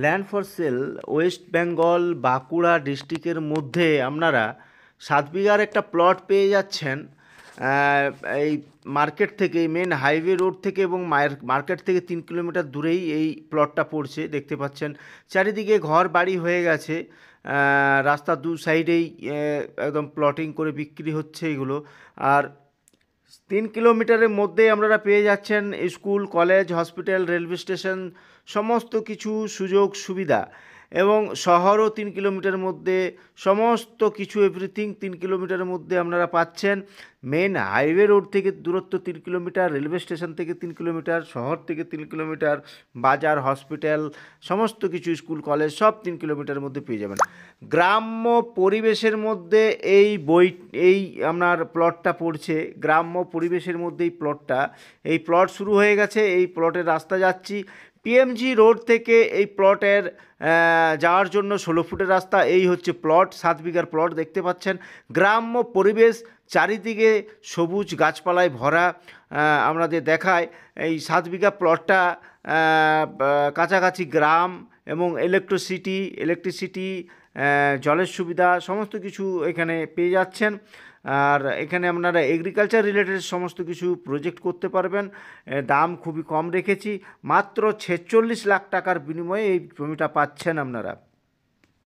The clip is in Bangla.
Land for sale West Bengal Bankura ডিস্ট্রিক্টের মধ্যে আপনারা 7 বিঘার একটা প্লট পেয়ে যাচ্ছেন। এই মার্কেট থেকে, মেন হাইওয়ে রোড থেকে এবং মার্কেট থেকে 3 কিলোমিটার দূরেই এই প্লটটা পড়ছে। দেখতে পাচ্ছেন চারিদিকে ঘর বাড়ি হয়ে গেছে, রাস্তার দু সাইডেই একদম প্লটিং করে বিক্রি হচ্ছে এগুলো। আর 3 কিলোমিটারের মধ্যে আপনারা পেয়ে যাচ্ছেন school, college, hospital, railway station, সমস্ত কিছু সুযোগ সুবিধা। এবং শহরও 3 কিলোমিটারের মধ্যে, সমস্ত কিছু এভরিথিং 3 কিলোমিটারের মধ্যে আপনারা পাচ্ছেন। মেন হাইওয়ে রোড থেকে দূরত্ব 3 কিলোমিটার, রেলওয়ে স্টেশন থেকে 3 কিলোমিটার, শহর থেকে 3 কিলোমিটার, বাজার, হসপিটাল, সমস্ত কিছু স্কুল, কলেজ সব 3 কিলোমিটারের মধ্যে পেয়ে যাবেন। গ্রাম্য পরিবেশের মধ্যে এই আপনার প্লটটা পড়ছে। গ্রাম্য পরিবেশের মধ্যে এই প্লট শুরু হয়ে গেছে। এই প্লটের রাস্তা যাচ্ছি পিএমজি রোড থেকে। এই প্লটের যাওয়ার জন্য 16 ফুটের রাস্তা। এই হচ্ছে প্লট, 7 বিঘার প্লট দেখতে পাচ্ছেন। গ্রাম্য পরিবেশ, চারিদিকে সবুজ গাছপালায় ভরা। আপনাদের দেখায় এই 7 বিঘা প্লটটা কাছাকাছি গ্রাম এবং ইলেকট্রিসিটি, জলের সুবিধা সমস্ত কিছু এখানে পেয়ে যাচ্ছেন। আর এখানে আপনারা এগ্রিকালচার রিলেটেড সমস্ত কিছু প্রজেক্ট করতে পারবেন। দাম খুবই কম রেখেছি, মাত্র 46 লাখ টাকার বিনিময়ে এই জমিটা পাচ্ছেন আপনারা।